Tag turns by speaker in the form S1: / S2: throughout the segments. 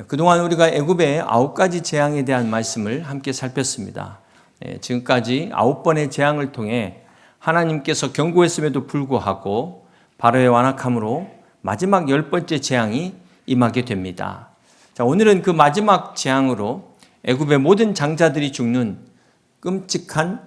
S1: 그동안 우리가 애굽의 9가지 재앙에 대한 말씀을 함께 살폈습니다. 지금까지 9번의 재앙을 통해 하나님께서 경고했음에도 불구하고 바로의 완악함으로 마지막 10번째 재앙이 임하게 됩니다. 자, 오늘은 그 마지막 재앙으로 애굽의 모든 장자들이 죽는 끔찍한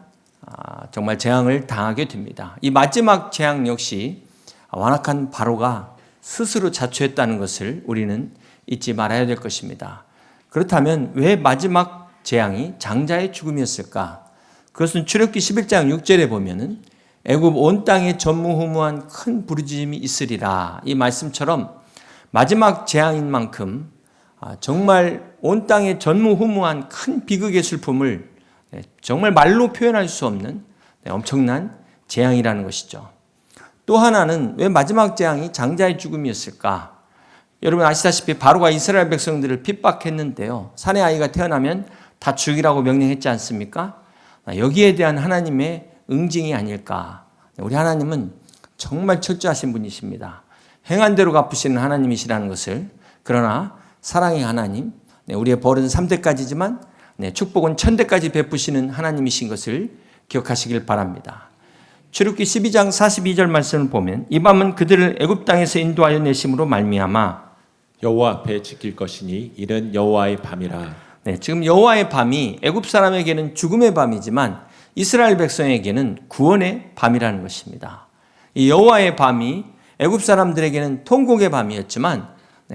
S1: 정말 재앙을 당하게 됩니다. 이 마지막 재앙 역시 완악한 바로가 스스로 자초했다는 것을 우리는 잊지 말아야 될 것입니다. 그렇다면 왜 마지막 재앙이 장자의 죽음이었을까? 그것은 출애굽기 11장 6절에 보면은 애굽 온 땅에 전무후무한 큰 부르짖음이 있으리라. 이 말씀처럼 마지막 재앙인 만큼 정말 온 땅에 전무후무한 큰 비극의 슬픔을 정말 말로 표현할 수 없는 엄청난 재앙이라는 것이죠. 또 하나는 왜 마지막 재앙이 장자의 죽음이었을까? 여러분 아시다시피 바로가 이스라엘 백성들을 핍박했는데요. 사내 아이가 태어나면 다 죽이라고 명령했지 않습니까? 여기에 대한 하나님의 응징이 아닐까. 우리 하나님은 정말 철저하신 분이십니다. 행한 대로 갚으시는 하나님이시라는 것을, 그러나 사랑의 하나님, 우리의 벌은 3대까지지만 축복은 1000대까지 베푸시는 하나님이신 것을 기억하시길 바랍니다. 출애굽기 12장 42절 말씀을 보면 이 밤은 그들을 애굽 땅에서 인도하여 내심으로 말미암아
S2: 여호와 앞에 지킬 것이니 이는 여호와의 밤이라.
S1: 지금 여호와의 밤이 애굽 사람에게는 죽음의 밤이지만 이스라엘 백성에게는 구원의 밤이라는 것입니다. 이 여호와의 밤이 애굽 사람들에게는 통곡의 밤이었지만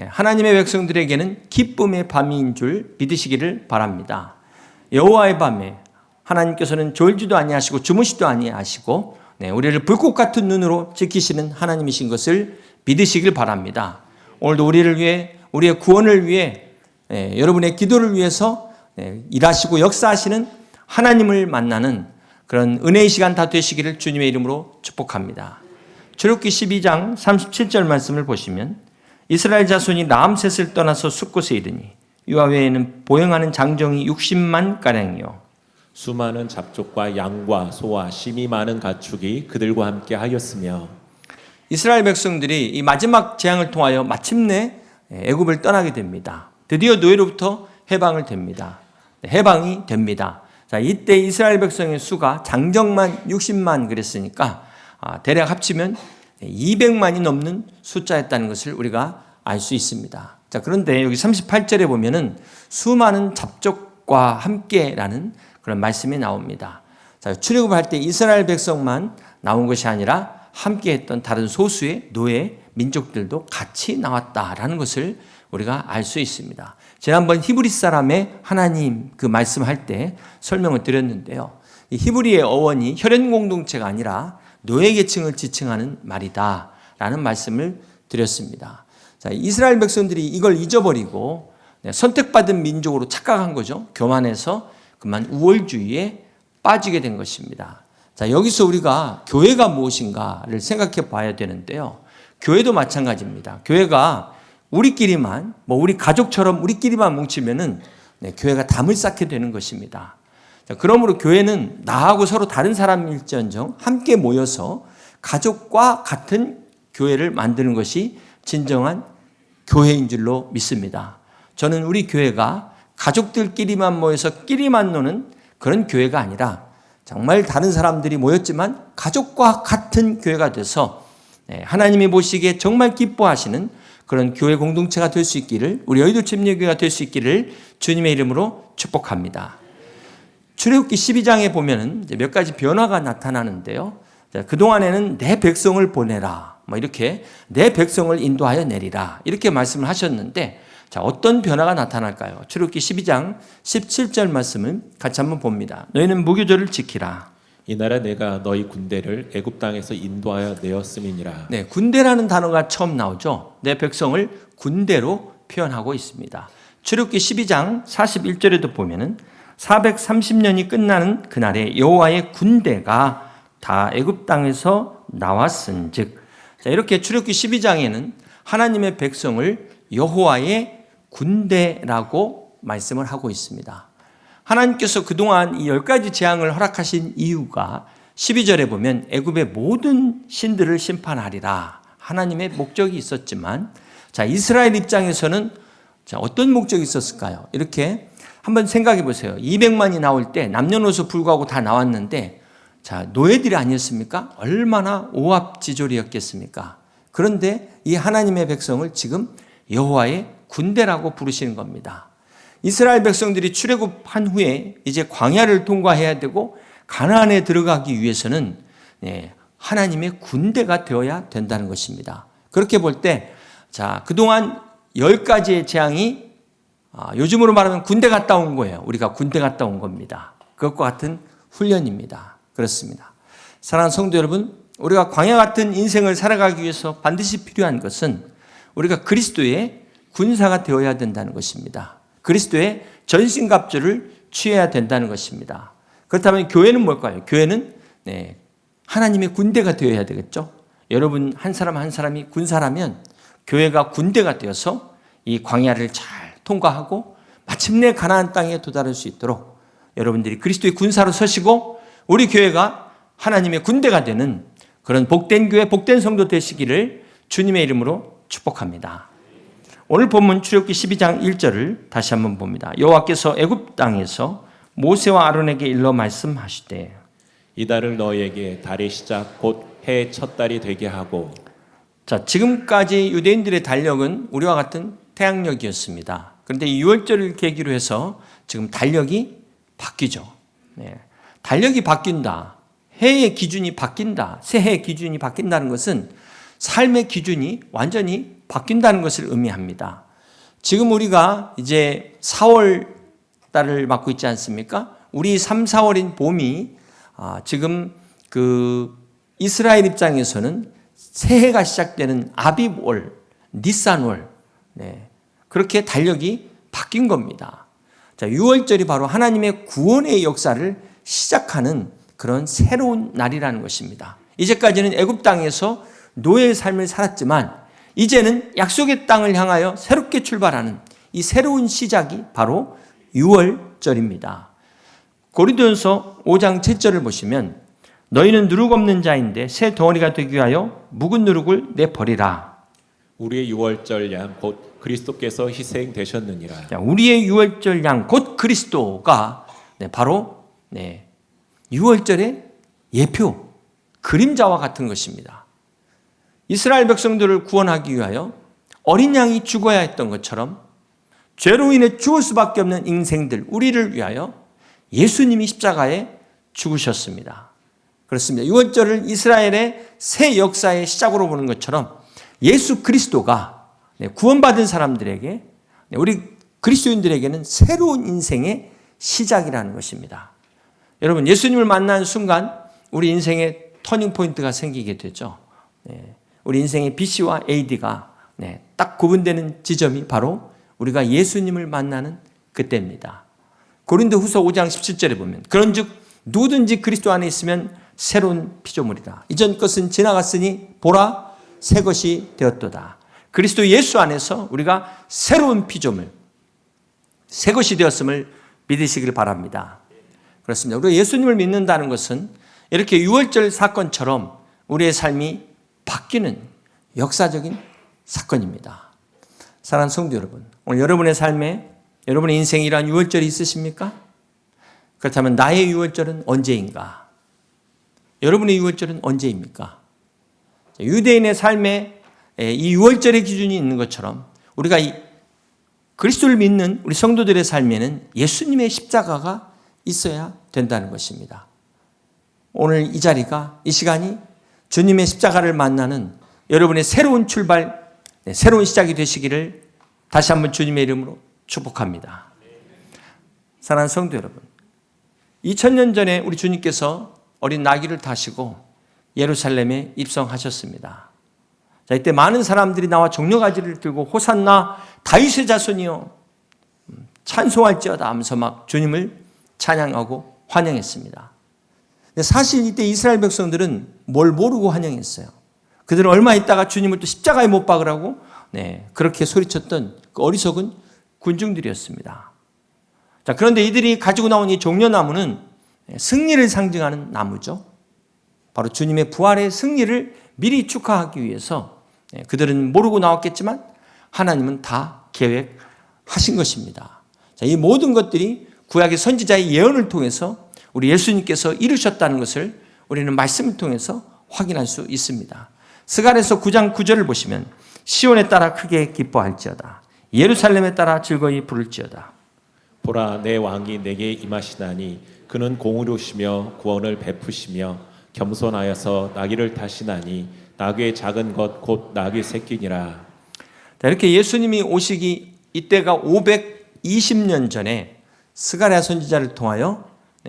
S1: 하나님의 백성들에게는 기쁨의 밤인 줄 믿으시기를 바랍니다. 여호와의 밤에 하나님께서는 졸지도 아니하시고 주무시도 아니하시고 우리를 불꽃 같은 눈으로 지키시는 하나님이신 것을 믿으시길 바랍니다. 오늘도 우리를 위해, 우리의 구원을 위해, 여러분의 기도를 위해서 일하시고 역사하시는 하나님을 만나는 그런 은혜의 시간 다 되시기를 주님의 이름으로 축복합니다. 출애굽기 12장 37절 말씀을 보시면 이스라엘 자손이 라암셋을 떠나서 숫곳에 이르니 이와 외에는 보행하는 장정이 60만 가량이요
S2: 수많은 잡족과 양과 소와 심이 많은 가축이 그들과 함께 하였으며.
S1: 이스라엘 백성들이 이 마지막 재앙을 통하여 마침내 애굽을 떠나게 됩니다. 드디어 노예로부터 해방이 됩니다. 자, 이때 이스라엘 백성의 수가 장정만 60만 그랬으니까 대략 합치면 200만이 넘는 숫자였다는 것을 우리가 알 수 있습니다. 자, 그런데 여기 38절에 보면은 수많은 잡족과 함께라는 그런 말씀이 나옵니다. 자, 출애굽할 때 이스라엘 백성만 나온 것이 아니라 함께했던 다른 소수의 노예 민족들도 같이 나왔다라는 것을 우리가 알 수 있습니다. 지난번 히브리 사람의 하나님 그 말씀할 때 설명을 드렸는데요. 이 히브리의 어원이 혈연 공동체가 아니라 노예 계층을 지칭하는 말이다라는 말씀을 드렸습니다. 자, 이스라엘 백성들이 이걸 잊어버리고 선택받은 민족으로 착각한 거죠. 교만해서 그만 우월주의에 빠지게 된 것입니다. 자, 여기서 우리가 교회가 무엇인가를 생각해 봐야 되는데요. 교회도 마찬가지입니다. 교회가 우리끼리만, 우리 가족처럼 우리끼리만 뭉치면은 교회가 담을 쌓게 되는 것입니다. 자, 그러므로 교회는 나하고 서로 다른 사람일지언정 함께 모여서 가족과 같은 교회를 만드는 것이 진정한 교회인 줄로 믿습니다. 저는 우리 교회가 가족들끼리만 모여서 끼리만 노는 그런 교회가 아니라 정말 다른 사람들이 모였지만 가족과 같은 교회가 돼서 하나님이 보시기에 정말 기뻐하시는 그런 교회 공동체가 될 수 있기를, 우리 여의도 침례교회가 될 수 있기를 주님의 이름으로 축복합니다. 출애굽기 12장에 보면은 몇 가지 변화가 나타나는데요. 그동안에는 내 백성을 보내라, 이렇게 내 백성을 인도하여 내리라 이렇게 말씀을 하셨는데, 자, 어떤 변화가 나타날까요? 출애굽기 12장 17절 말씀을 같이 한번 봅니다. 너희는 무교절을 지키라.
S2: 이날에 내가 너희 군대를 애굽 땅에서 인도하여 내었음이니라.
S1: 군대라는 단어가 처음 나오죠. 내 백성을 군대로 표현하고 있습니다. 출애굽기 12장 41절에도 보면은 430년이 끝나는 그날에 여호와의 군대가 다 애굽 땅에서 나왔은즉. 자, 이렇게 출애굽기 12장에는 하나님의 백성을 여호와의 군대라고 말씀을 하고 있습니다. 하나님께서 그동안 이 10가지 재앙을 허락하신 이유가 12절에 보면 애굽의 모든 신들을 심판하리라 하나님의 목적이 있었지만, 자, 이스라엘 입장에서는 자, 어떤 목적이 있었을까요? 이렇게 한번 생각해 보세요. 200만이 나올 때 남녀노소 불구하고 다 나왔는데, 자, 노예들이 아니었습니까? 얼마나 오합지졸이었겠습니까? 그런데 이 하나님의 백성을 지금 여호와의 군대라고 부르시는 겁니다. 이스라엘 백성들이 출애굽한 후에 이제 광야를 통과해야 되고 가나안에 들어가기 위해서는 하나님의 군대가 되어야 된다는 것입니다. 그렇게 볼 때, 자, 그동안 10가지의 재앙이 요즘으로 말하면 군대 갔다 온 거예요. 우리가 군대 갔다 온 겁니다. 그것과 같은 훈련입니다. 그렇습니다. 사랑하는 성도 여러분, 우리가 광야 같은 인생을 살아가기 위해서 반드시 필요한 것은 우리가 그리스도의 군사가 되어야 된다는 것입니다. 그리스도의 전신갑주를 취해야 된다는 것입니다. 그렇다면 교회는 뭘까요? 교회는 하나님의 군대가 되어야 되겠죠. 여러분 한 사람 한 사람이 군사라면 교회가 군대가 되어서 이 광야를 잘 통과하고 마침내 가나안 땅에 도달할 수 있도록 여러분들이 그리스도의 군사로 서시고 우리 교회가 하나님의 군대가 되는 그런 복된 교회, 복된 성도 되시기를 주님의 이름으로 축복합니다. 오늘 본문 출애굽기 12장 1절을 다시 한번 봅니다. 여호와께서 애굽 땅에서 모세와 아론에게 일러 말씀하시되
S2: 이달을 너희에게 달의 시작 곧 해의 첫 달이 되게 하고.
S1: 자, 지금까지 유대인들의 달력은 우리와 같은 태양력이었습니다. 그런데 6월절을 계기로 해서 지금 달력이 바뀌죠. 달력이 바뀐다. 해의 기준이 바뀐다. 새해의 기준이 바뀐다는 것은 삶의 기준이 완전히 바뀐다는 것을 의미합니다. 지금 우리가 이제 4월 달을 맞고 있지 않습니까? 우리 3, 4월인 봄이 지금 그 이스라엘 입장에서는 새해가 시작되는 아빕월, 니산월, 그렇게 달력이 바뀐 겁니다. 자, 6월절이 바로 하나님의 구원의 역사를 시작하는 그런 새로운 날이라는 것입니다. 이제까지는 애굽 땅에서 노예의 삶을 살았지만 이제는 약속의 땅을 향하여 새롭게 출발하는 이 새로운 시작이 바로 6월절입니다. 고린도전서 5장 7절을 보시면 너희는 누룩 없는 자인데 새 덩어리가 되기 위하여 묵은 누룩을 내버리라.
S2: 우리의 6월절 양 곧 그리스도께서 희생되셨느니라.
S1: 자, 우리의 6월절 양 곧 그리스도가 바로 6월절의 예표, 그림자와 같은 것입니다. 이스라엘 백성들을 구원하기 위하여 어린 양이 죽어야 했던 것처럼 죄로 인해 죽을 수밖에 없는 인생들, 우리를 위하여 예수님이 십자가에 죽으셨습니다. 그렇습니다. 6월절을 이스라엘의 새 역사의 시작으로 보는 것처럼 예수 그리스도가 구원받은 사람들에게, 우리 그리스도인들에게는 새로운 인생의 시작이라는 것입니다. 여러분, 예수님을 만난 순간 우리 인생의 터닝포인트가 생기게 되죠. 우리 인생의 BC와 AD가 딱 구분되는 지점이 바로 우리가 예수님을 만나는 그때입니다. 고린도후서 5장 17절에 보면 그런즉 누구든지 그리스도 안에 있으면 새로운 피조물이다. 이전 것은 지나갔으니 보라 새 것이 되었도다. 그리스도 예수 안에서 우리가 새로운 피조물, 새 것이 되었음을 믿으시길 바랍니다. 그렇습니다. 우리가 예수님을 믿는다는 것은 이렇게 6월절 사건처럼 우리의 삶이 바뀌는 역사적인 사건입니다. 사랑하는 성도 여러분, 오늘 여러분의 삶에, 여러분의 인생에 이러한 6월절이 있으십니까? 그렇다면 나의 6월절은 언제인가? 여러분의 6월절은 언제입니까? 유대인의 삶에 이 6월절의 기준이 있는 것처럼 우리가 이 그리스도를 믿는 우리 성도들의 삶에는 예수님의 십자가가 있어야 된다는 것입니다. 오늘 이 자리가, 이 시간이 주님의 십자가를 만나는 여러분의 새로운 출발, 새로운 시작이 되시기를 다시 한번 주님의 이름으로 축복합니다. 사랑하는 성도 여러분, 2000년 전에 우리 주님께서 어린 나귀를 타시고 예루살렘에 입성하셨습니다. 자, 이때 많은 사람들이 나와 종려가지를 들고 호산나 다윗의 자손이여 찬송할지어다 하면서 막 주님을 찬양하고 환영했습니다. 근데 사실 이때 이스라엘 백성들은 뭘 모르고 환영했어요. 그들은 얼마 있다가 주님을 또 십자가에 못 박으라고 그렇게 소리쳤던 그 어리석은 군중들이었습니다. 자, 그런데 이들이 가지고 나온 이 종려나무는 승리를 상징하는 나무죠. 바로 주님의 부활의 승리를 미리 축하하기 위해서 그들은 모르고 나왔겠지만 하나님은 다 계획하셨던 하신 것입니다. 자, 이 모든 것들이 구약의 선지자의 예언을 통해서 우리 예수님께서 이루셨다는 것을 우리는 말씀을 통해서 확인할 수 있습니다. 스가랴서 9장 9절을 보시면 시온에 따라 크게 기뻐할지어다. 예루살렘에 따라 즐거이 부를지어다.
S2: 보라, 내 왕이 내게 임하시나니 그는 공의로우시며 구원을 베푸시며 겸손하여서 나귀를 타시나니 나귀의 작은 것 곧 나귀 새끼니라.
S1: 이렇게 예수님이 오시기 이때가 520년 전에 스가랴 선지자를 통하여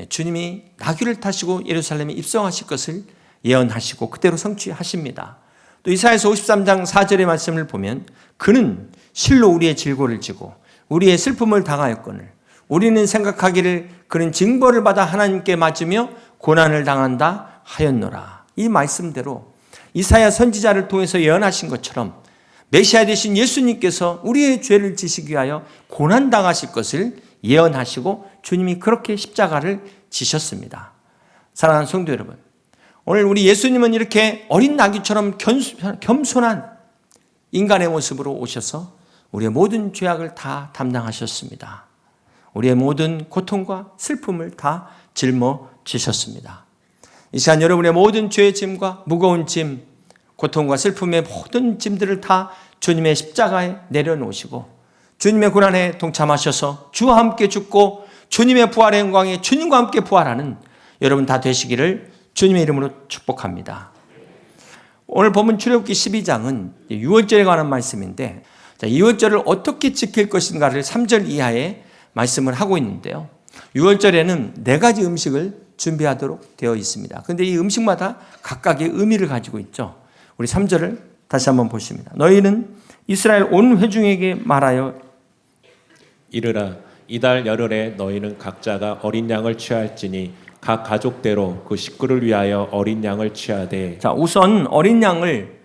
S1: 주님이 나귀를 타시고 예루살렘에 입성하실 것을 예언하시고 그대로 성취하십니다. 또 이사야서 53장 4절의 말씀을 보면 그는 실로 우리의 질고를 지고 우리의 슬픔을 당하였거늘 우리는 생각하기를 그는 징벌을 받아 하나님께 맞으며 고난을 당한다 하였노라. 이 말씀대로 이사야 선지자를 통해서 예언하신 것처럼 메시아 되신 예수님께서 우리의 죄를 지시기 위하여 고난당하실 것을 예언하시고 주님이 그렇게 십자가를 지셨습니다. 사랑하는 성도 여러분, 오늘 우리 예수님은 이렇게 어린 나귀처럼 겸손한 인간의 모습으로 오셔서 우리의 모든 죄악을 다 담당하셨습니다. 우리의 모든 고통과 슬픔을 다 짊어지셨습니다. 이 시간 여러분의 모든 죄의 짐과 무거운 짐, 고통과 슬픔의 모든 짐들을 다 주님의 십자가에 내려놓으시고 주님의 고난에 동참하셔서 주와 함께 죽고 주님의 부활의 영광에 주님과 함께 부활하는 여러분 다 되시기를 주님의 이름으로 축복합니다. 오늘 본문 출애굽기 12장은 유월절에 관한 말씀인데 유월절을 어떻게 지킬 것인가를 3절 이하에 말씀을 하고 있는데요. 유월절에는 4가지 음식을 준비하도록 되어 있습니다. 그런데 이 음식마다 각각의 의미를 가지고 있죠. 우리 3절을 다시 한번 보십니다. 너희는 이스라엘 온 회중에게 말하여
S2: 이르라, 이달 열흘에 너희는 각자가 어린 양을 취할지니 각 가족대로 그 식구를 위하여 어린 양을 취하되.
S1: 자, 우선 어린 양을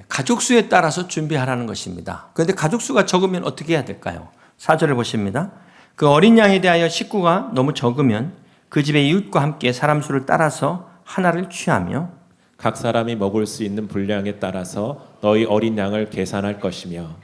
S1: 가족 수에 따라서 준비하라는 것입니다. 그런데 가족 수가 적으면 어떻게 해야 될까요? 4절을 보십니다. 그 어린 양에 대하여 식구가 너무 적으면 그 집의 이웃과 함께 사람 수를 따라서 하나를 취하며
S2: 각 사람이 먹을 수 있는 분량에 따라서 너희 어린 양을 계산할 것이며.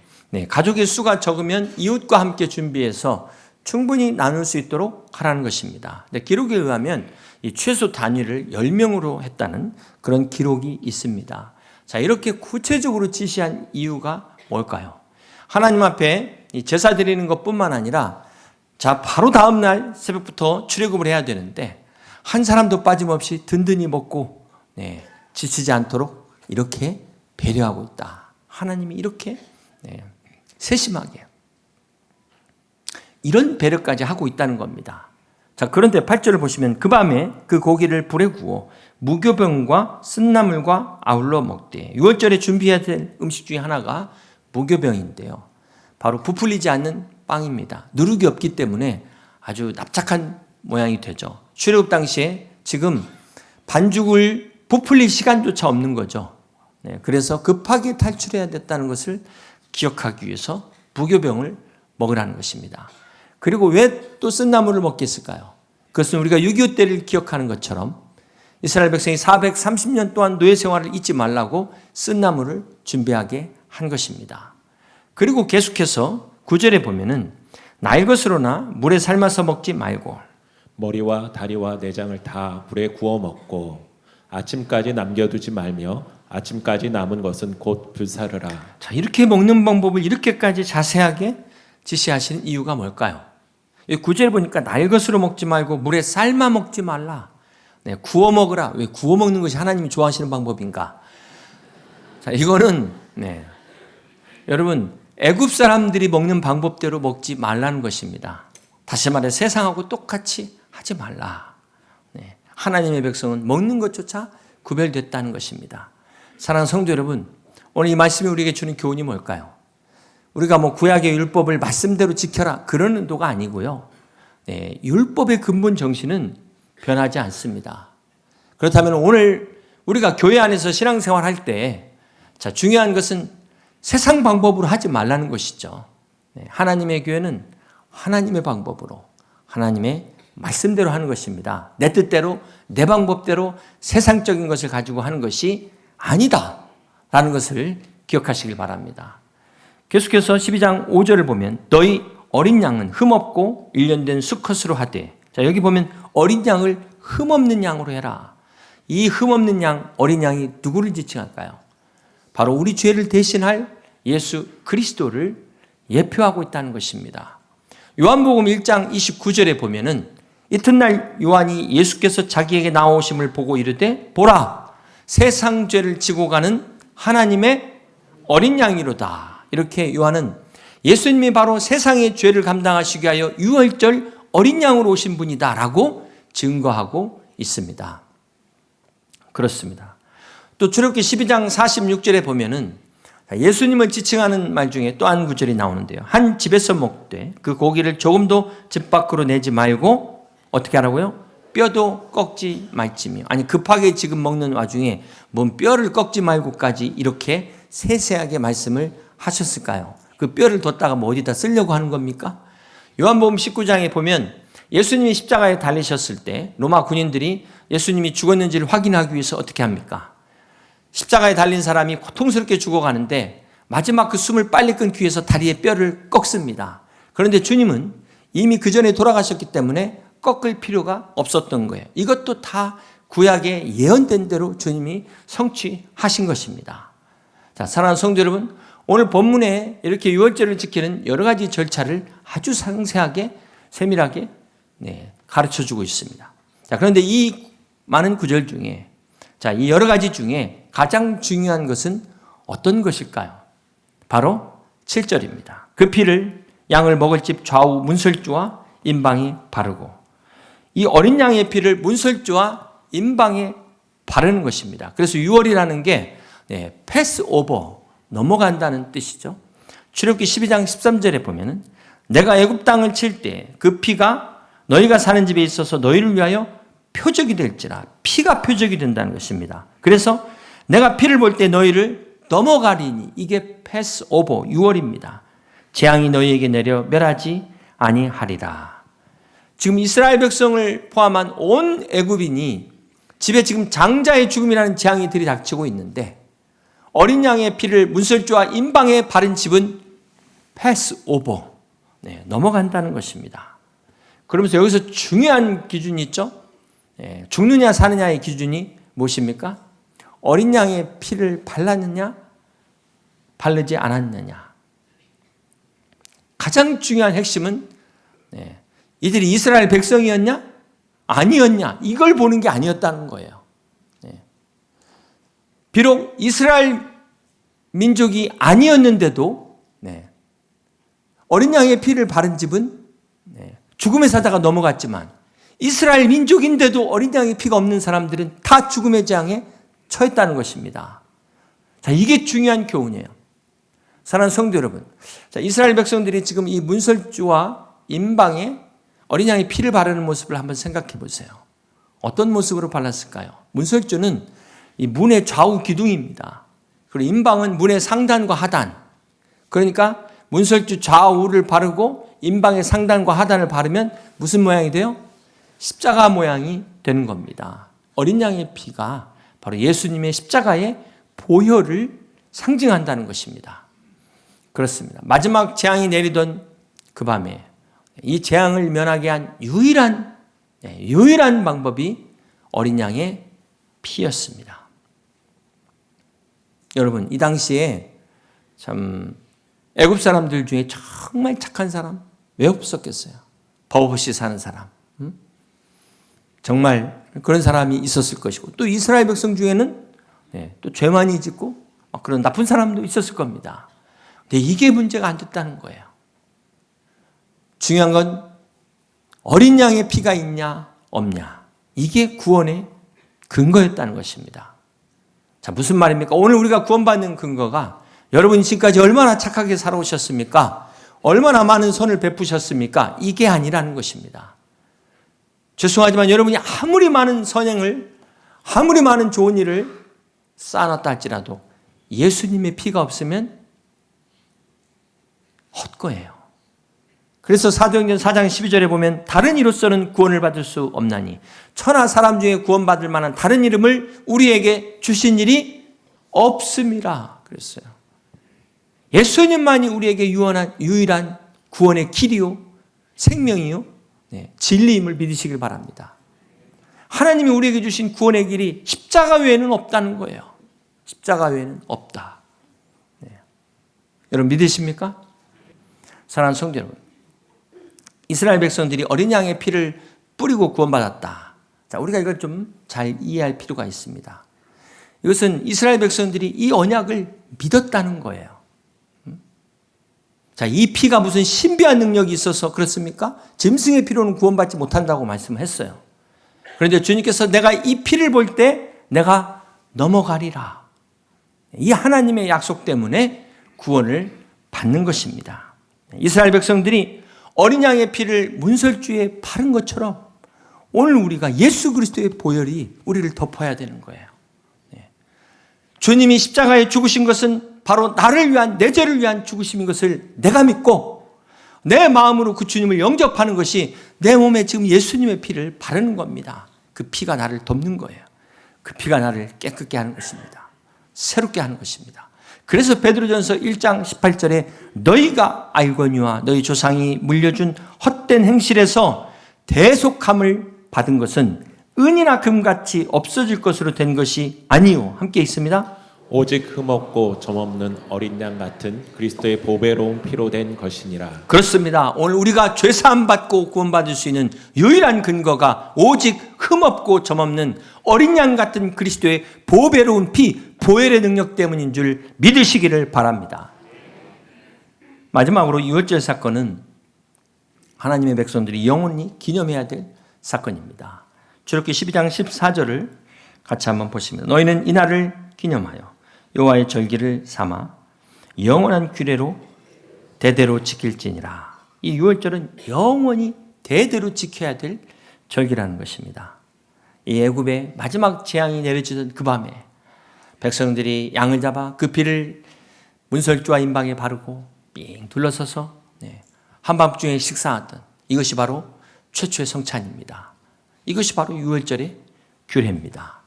S1: 가족의 수가 적으면 이웃과 함께 준비해서 충분히 나눌 수 있도록 하라는 것입니다. 기록에 의하면 이 최소 단위를 10명으로 했다는 그런 기록이 있습니다. 자, 이렇게 구체적으로 지시한 이유가 뭘까요? 하나님 앞에 제사 드리는 것뿐만 아니라 자, 바로 다음 날 새벽부터 출애굽을 해야 되는데 한 사람도 빠짐없이 든든히 먹고 지치지 않도록 이렇게 배려하고 있다. 하나님이 이렇게 세심하게 이런 배려까지 하고 있다는 겁니다. 자, 그런데 8절을 보시면 그 밤에 그 고기를 불에 구워 무교병과 쓴나물과 아울러 먹되. 6월절에 준비해야 될 음식 중에 하나가 무교병인데요. 바로 부풀리지 않는 빵입니다. 누룩이 없기 때문에 아주 납작한 모양이 되죠. 출애굽 당시에 지금 반죽을 부풀릴 시간조차 없는 거죠. 그래서 급하게 탈출해야 됐다는 것을 기억하기 위해서 무교병을 먹으라는 것입니다. 그리고 왜 또 쓴나물을 먹겠을까요? 그것은 우리가 6.25 때를 기억하는 것처럼 이스라엘 백성이 430년 동안 노예 생활을 잊지 말라고 쓴나물을 준비하게 한 것입니다. 그리고 계속해서 9절에 보면은 날 것으로나 물에 삶아서 먹지 말고
S2: 머리와 다리와 내장을 다 불에 구워 먹고 아침까지 남겨두지 말며 아침까지 남은 것은 곧 불사르라.
S1: 자, 이렇게 먹는 방법을 이렇게까지 자세하게 지시하시는 이유가 뭘까요? 9절 보니까 날 것으로 먹지 말고 물에 삶아 먹지 말라. 구워 먹으라. 왜 구워 먹는 것이 하나님이 좋아하시는 방법인가? 자, 이거는 여러분 애굽 사람들이 먹는 방법대로 먹지 말라는 것입니다. 다시 말해 세상하고 똑같이 하지 말라. 하나님의 백성은 먹는 것조차 구별됐다는 것입니다. 사랑하는 성도 여러분, 오늘 이 말씀이 우리에게 주는 교훈이 뭘까요? 우리가 구약의 율법을 말씀대로 지켜라 그런 의도가 아니고요. 율법의 근본 정신은 변하지 않습니다. 그렇다면 오늘 우리가 교회 안에서 신앙생활 할 때 중요한 것은 세상 방법으로 하지 말라는 것이죠. 하나님의 교회는 하나님의 방법으로 하나님의 말씀대로 하는 것입니다. 내 뜻대로 내 방법대로 세상적인 것을 가지고 하는 것이 아니다라는 것을 기억하시길 바랍니다. 계속해서 12장 5절을 보면 너희 어린 양은 흠없고 일련된 수컷으로 하되. 자, 여기 보면 어린 양을 흠없는 양으로 해라. 이 흠없는 양, 어린 양이 누구를 지칭할까요? 바로 우리 죄를 대신할 예수 그리스도를 예표하고 있다는 것입니다. 요한복음 1장 29절에 보면은 이튿날 요한이 예수께서 자기에게 나오심을 보고 이르되 보라, 세상 죄를 지고 가는 하나님의 어린 양이로다. 이렇게 요한은 예수님이 바로 세상의 죄를 감당하시기 위하여 유월절 어린 양으로 오신 분이다 라고 증거하고 있습니다. 그렇습니다. 또 출애굽기 12장 46절에 보면은 예수님을 지칭하는 말 중에 또 한 구절이 나오는데요. 한 집에서 먹되 그 고기를 조금도 집 밖으로 내지 말고 어떻게 하라고요? 뼈도 꺾지 말지며. 아니, 급하게 지금 먹는 와중에 뭔 뼈를 꺾지 말고까지 이렇게 세세하게 말씀을 하셨을까요? 그 뼈를 뒀다가 뭐 어디다 쓰려고 하는 겁니까? 요한복음 19장에 보면 예수님이 십자가에 달리셨을 때 로마 군인들이 예수님이 죽었는지를 확인하기 위해서 어떻게 합니까? 십자가에 달린 사람이 고통스럽게 죽어가는데 마지막 그 숨을 빨리 끊기 위해서 다리에 뼈를 꺾습니다. 그런데 주님은 이미 그 전에 돌아가셨기 때문에 꺾을 필요가 없었던 거예요. 이것도 다 구약에 예언된 대로 주님이 성취하신 것입니다. 자, 사랑하는 성도 여러분, 오늘 본문에 이렇게 유월절을 지키는 여러 가지 절차를 아주 상세하게 세밀하게 가르쳐주고 있습니다. 자, 그런데 이 많은 구절 중에 이 여러 가지 중에 가장 중요한 것은 어떤 것일까요? 바로 7절입니다. 그 피를 양을 먹을 집 좌우 문설주와 임방에 바르고. 이 어린 양의 피를 문설주와 임방에 바르는 것입니다. 그래서 유월이라는 게 패스오버, 넘어간다는 뜻이죠. 출애굽기 12장 13절에 보면은 내가 애굽 땅을 칠 때 그 피가 너희가 사는 집에 있어서 너희를 위하여 표적이 될지라. 피가 표적이 된다는 것입니다. 그래서 내가 피를 볼 때 너희를 넘어가리니. 이게 패스오버, 유월입니다. 재앙이 너희에게 내려 멸하지 아니하리라. 지금 이스라엘 백성을 포함한 온 애굽인이 집에 지금 장자의 죽음이라는 재앙이 들이닥치고 있는데 어린 양의 피를 문설주와 임방에 바른 집은 패스오버, 넘어간다는 것입니다. 그러면서 여기서 중요한 기준이 있죠. 죽느냐 사느냐의 기준이 무엇입니까? 어린 양의 피를 발랐느냐 바르지 않았느냐. 가장 중요한 핵심은 이들이 이스라엘 백성이었냐 아니었냐, 이걸 보는 게 아니었다는 거예요. 비록 이스라엘 민족이 아니었는데도 어린 양의 피를 바른 집은 죽음의 사자가 넘어갔지만 이스라엘 민족인데도 어린 양의 피가 없는 사람들은 다 죽음의 재앙에 처했다는 것입니다. 자, 이게 중요한 교훈이에요. 사랑하는 성도 여러분, 자, 이스라엘 백성들이 지금 이 문설주와 임방에 어린 양의 피를 바르는 모습을 한번 생각해 보세요. 어떤 모습으로 발랐을까요? 문설주는 이 문의 좌우 기둥입니다. 그리고 임방은 문의 상단과 하단. 그러니까 문설주 좌우를 바르고 임방의 상단과 하단을 바르면 무슨 모양이 돼요? 십자가 모양이 되는 겁니다. 어린 양의 피가 바로 예수님의 십자가의 보혈을 상징한다는 것입니다. 그렇습니다. 마지막 재앙이 내리던 그 밤에 이 재앙을 면하게 한 유일한 방법이 어린 양의 피였습니다. 여러분, 이 당시에 참 애굽 사람들 중에 정말 착한 사람 왜 없었겠어요? 법 없이 사는 사람, 정말 그런 사람이 있었을 것이고, 또 이스라엘 백성 중에는 또 죄 많이 짓고 그런 나쁜 사람도 있었을 겁니다. 근데 이게 문제가 안 됐다는 거예요. 중요한 건 어린 양의 피가 있냐 없냐, 이게 구원의 근거였다는 것입니다. 자, 무슨 말입니까? 오늘 우리가 구원받는 근거가 여러분이 지금까지 얼마나 착하게 살아오셨습니까? 얼마나 많은 선을 베푸셨습니까? 이게 아니라는 것입니다. 죄송하지만 여러분이 아무리 많은 선행을, 아무리 많은 좋은 일을 쌓아놨다 할지라도 예수님의 피가 없으면 헛거예요. 그래서 사도행전 4장 12절에 보면 다른 이로서는 구원을 받을 수 없나니 천하 사람 중에 구원받을 만한 다른 이름을 우리에게 주신 일이 없음이라 그랬어요. 예수님만이 우리에게 유일한 구원의 길이요, 생명이요, 진리임을 믿으시길 바랍니다. 하나님이 우리에게 주신 구원의 길이 십자가 외에는 없다는 거예요. 십자가 외에는 없다. 여러분 믿으십니까? 사랑하는 성도 여러분, 이스라엘 백성들이 어린 양의 피를 뿌리고 구원받았다. 자, 우리가 이걸 좀 잘 이해할 필요가 있습니다. 이것은 이스라엘 백성들이 이 언약을 믿었다는 거예요. 자, 이 피가 무슨 신비한 능력이 있어서 그렇습니까? 짐승의 피로는 구원받지 못한다고 말씀했어요. 그런데 주님께서 내가 이 피를 볼 때 내가 넘어가리라. 이 하나님의 약속 때문에 구원을 받는 것입니다. 이스라엘 백성들이 어린 양의 피를 문설주에 바른 것처럼 오늘 우리가 예수 그리스도의 보혈이 우리를 덮어야 되는 거예요. 주님이 십자가에 죽으신 것은 바로 나를 위한, 내 죄를 위한 죽으심인 것을 내가 믿고 내 마음으로 그 주님을 영접하는 것이 내 몸에 지금 예수님의 피를 바르는 겁니다. 그 피가 나를 덮는 거예요. 그 피가 나를 깨끗게 하는 것입니다. 새롭게 하는 것입니다. 그래서 베드로전서 1장 18절에 너희가 알거니와 너희 조상이 물려준 헛된 행실에서 대속함을 받은 것은 은이나 금같이 없어질 것으로 된 것이 아니요. 함께 있습니다.
S2: 오직 흠없고 점없는 어린 양 같은 그리스도의 보배로운 피로 된 것이니라.
S1: 그렇습니다. 오늘 우리가 죄사함 받고 구원받을 수 있는 유일한 근거가 오직 흠없고 점없는 어린 양 같은 그리스도의 보배로운 피, 보혈의 능력 때문인 줄 믿으시기를 바랍니다. 마지막으로 유월절 사건은 하나님의 백성들이 영원히 기념해야 될 사건입니다. 출애굽기 12장 14절을 같이 한번 보시면 너희는 이날을 기념하여 여호와의 절기를 삼아 영원한 규례로 대대로 지킬지니라. 이 유월절은 영원히 대대로 지켜야 될 절기라는 것입니다. 이 애굽의 마지막 재앙이 내려지던 그 밤에 백성들이 양을 잡아 그 피를 문설주와 임방에 바르고 삥 둘러서서 한밤중에 식사하던 이것이 바로 최초의 성찬입니다. 이것이 바로 유월절의 규례입니다.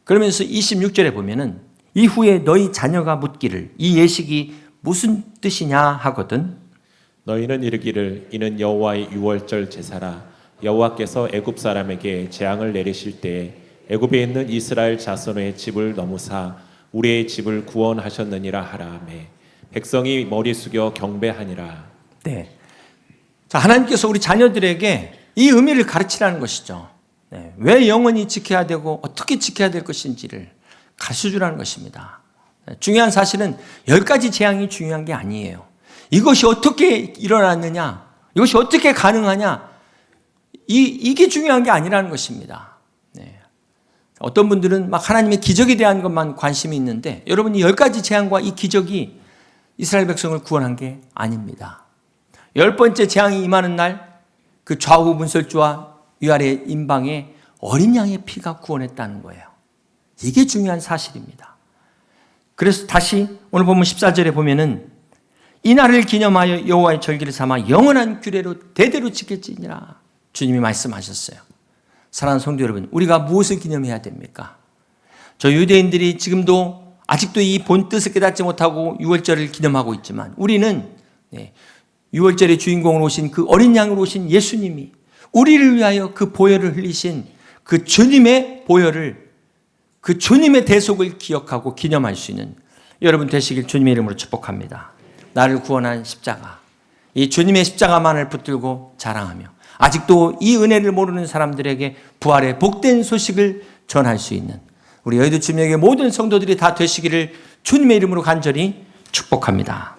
S1: 그러면서 26절에 보면은 이후에 너희 자녀가 묻기를 이 예식이 무슨 뜻이냐 하거든.
S2: 너희는 이르기를 이는 여호와의 유월절 제사라. 여호와께서 애굽 사람에게 재앙을 내리실 때에 애굽에 있는 이스라엘 자손의 집을 넘으사 우리의 집을 구원하셨느니라 하라매. 백성이 머리 숙여 경배하니라.
S1: 네. 자, 하나님께서 우리 자녀들에게 이 의미를 가르치라는 것이죠. 왜 영원히 지켜야 되고 어떻게 지켜야 될 것인지를 가르쳐주라는 것입니다. 중요한 사실은 10가지 재앙이 중요한 게 아니에요. 이것이 어떻게 일어났느냐, 이것이 어떻게 가능하냐, 이게 중요한 게 아니라는 것입니다. 어떤 분들은 막 하나님의 기적에 대한 것만 관심이 있는데 여러분 이 10가지 재앙과 이 기적이 이스라엘 백성을 구원한 게 아닙니다. 10번째 재앙이 임하는 날 그 좌우 문설주와 위아래 임방에 어린 양의 피가 구원했다는 거예요. 이게 중요한 사실입니다. 그래서 다시 오늘 보면 14절에 보면은 이날을 기념하여 여호와의 절기를 삼아 영원한 규례로 대대로 지킬지니라. 주님이 말씀하셨어요. 사랑하는 성도 여러분, 우리가 무엇을 기념해야 됩니까? 저 유대인들이 지금도 아직도 이 본 뜻을 깨닫지 못하고 유월절을 기념하고 있지만 우리는 유월절의 주인공으로 오신 그 어린 양으로 오신 예수님이 우리를 위하여 그 보혈을 흘리신 그 주님의 보혈을, 그 주님의 대속을 기억하고 기념할 수 있는 여러분 되시길 주님의 이름으로 축복합니다. 나를 구원한 십자가, 이 주님의 십자가만을 붙들고 자랑하며 아직도 이 은혜를 모르는 사람들에게 부활의 복된 소식을 전할 수 있는 우리 여의도 주님에게 모든 성도들이 다 되시기를 주님의 이름으로 간절히 축복합니다.